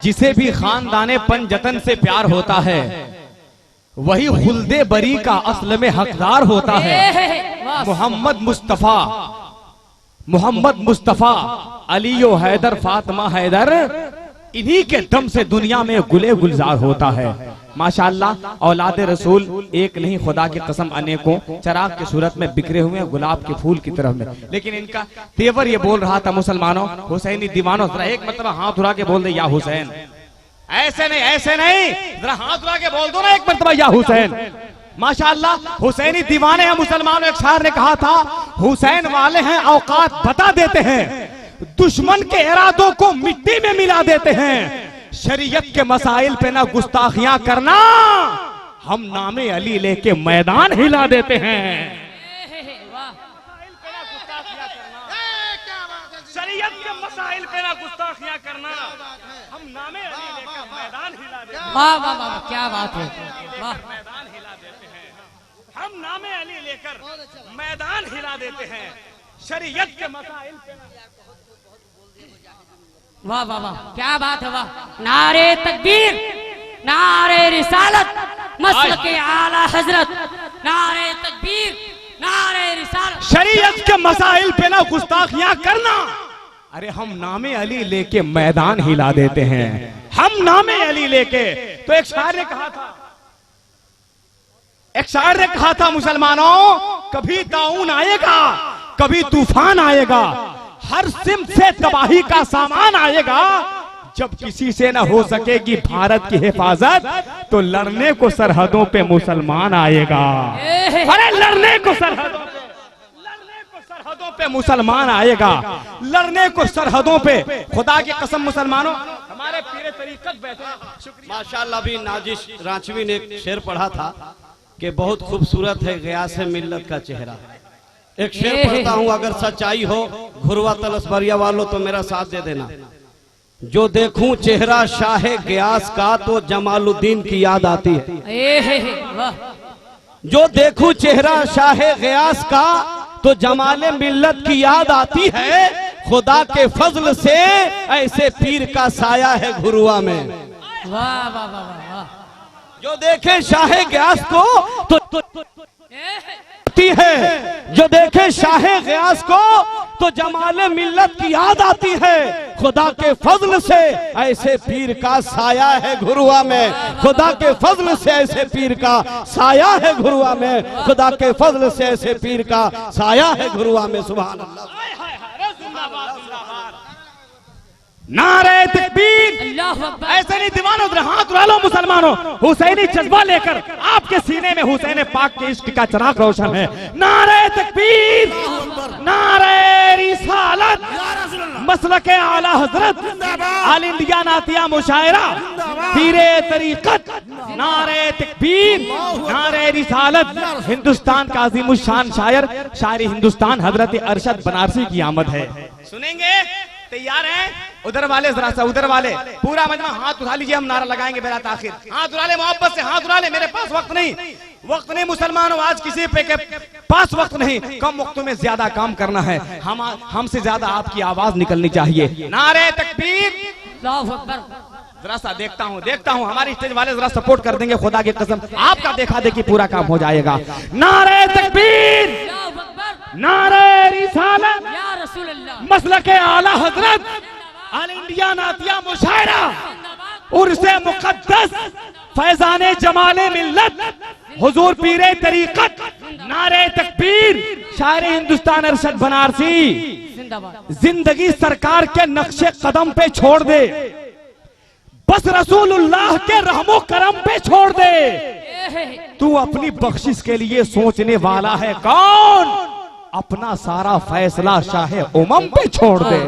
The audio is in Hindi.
जिसे भी खानदाने पंजतन से प्यार होता है वही खुल्दे बरी का असल में हकदार होता है। मोहम्मद मुस्तफा अलीयो हैदर फातिमा हैदर, इन्हीं के दम से दुनिया में गुले गुलजार होता है। माशाअल्लाह औलाद रसूल एक नहीं खुदा की कसम अनेकों, चराग की सूरत में बिखरे हुए गुलाब के फूल की तरफ में। लेकिन इनका तेवर ये बोल रहा था मुसलमानों, हुसैनी दीवानों, जरा एक मरतबा हाथ उठा के बोल दे या हुसैन। ऐसे नहीं, जरा हाथ उठा के बोल दो ना एक मरतबा या हुसैन। माशाअल्लाह हुसैनी दीवाने हैं मुसलमानों। एक शायर ने कहा था, हुसैन वाले हैं औकात बता देते हैं, दुश्मन के इरादों को मिट्टी में मिला देते हैं। शरीयत के मसाइल पे ना गुस्ताखियां करना, हम नामे अली लेके मैदान हिला देते हैं। शरीयत के मसाइल पे ना गुस्ताखियां करना, हम नामे अली लेकर मैदान हिला देते हैं। वाह वाह वाह, क्या बात है, वाह। मैदान हिला देते हैं, हम नामे अली लेकर मैदान हिला देते हैं। शरीयत के मसाइल पे वाह वाह वाह, क्या बात है, वाह। नारे तकबीर, नारे रिसालत, मसलके आला हजरत, नारे तकबीर, नारे रिसालत। शरीयत के मसाइल पे ना गुस्ताखियां करना, अरे हम नामे अली लेके मैदान हिला देते हैं, हम नामे अली लेके। तो एक शायर ने कहा था मुसलमानों, कभी ताऊन आएगा, कभी तूफान आएगा, हर सिमत से तबाही का सामान आएगा। जब किसी से ना हो सकेगी भारत की हिफाजत, तो लड़ने को सरहदों पे मुसलमान आएगा। अरे लड़ने को सरहदों पे मुसलमान आएगा, लड़ने को सरहदों पे। खुदा की कसम मुसलमानों, हमारे पीरे तरीकत बैठे। माशाअल्लाह भी नाजिश रांचवी ने एक शेर पढ़ा था कि बहुत खूबसूरत है गयास मिल्लत का चेहरा। एक शेर पढ़ता हूँ, अगर सच्चाई हो घुरवा तलसबरिया वालों तो मेरा साथ दे देना। जो देखूं चेहरा शाहे गयास का तो जमालुद्दीन की याद आती है। जो देखूं चेहरा शाहे गयास का तो जमाले मिल्लत की याद आती है। खुदा के फजल से ऐसे पीर का साया है घुरुआ में। वाह वाह वाह वाह। जो देखे शाहे गयास को तो है, जो देखे शाहे गयास को तो जमाले मिल्लत की याद आती है। खुदा के फजल से ऐसे पीर का साया है घुरुआ में। खुदा के फजल से ऐसे पीर का साया है घुरुआ में। खुदा के फजल से ऐसे पीर का साया है घुरुआ में। सुभान अल्लाह। नारे तकबीर, ऐसे नहीं दीवानों, हाथ उठा लो मुसलमानों। हुसैनी जज्बा लेकर आपके सीने में हुसैन पाक के इश्क का चिराग रोशन है। नारे तकबीर, नारे रिसालत, मसलके आला हजरत, आल इंडिया नातिया मुशायरा, पीरे तरीकत। नारे तकबीर, नारे रिसालत। हिंदुस्तान का अजीमुशान शायर, शायर हिंदुस्तान हजरत अरशद बनारसी की आमद है। सुनेंगे? तैयार हैं? उधर वाले जरा सा, उधर वाले पूरा मजमा हाथ उठा लीजिए, हम नारा लगाएंगे बेरा ताखिर। हाथ उठा ले, मोहब्बत से हाथ उठा ले। मेरे पास वक्त नहीं मुसलमानों, आज किसी पे के पास वक्त नहीं। कम वक्त में ज्यादा काम करना है, हमसे ज्यादा आपकी आवाज निकलनी चाहिए। नारे तकबीर। जरा सा देखता हूँ हमारी स्टेज वाले जरा सपोर्ट कर देंगे। खुदा की कसम आपका देखा देखी पूरा काम हो जाएगा। नारे तकबीर, नारे रिसालत, मसलके आला हजरत, आल इंडिया नातिया मुशायरा, उर्से मुकद्दस, फैजाने जमाले मिल्लत, हुजूर पीरे तरीकत। नारे तकबीर, शायर हिंदुस्तान अरशद बनारसी। जिंदगी सरकार के नक्शे कदम पे छोड़ दे, बस रसूलुल्लाह के रहमो करम पे छोड़ दे। तू अपनी बख्शिश के लिए सोचने वाला है कौन? अपना सारा फैसला शाहे उमम पे छोड़ दे।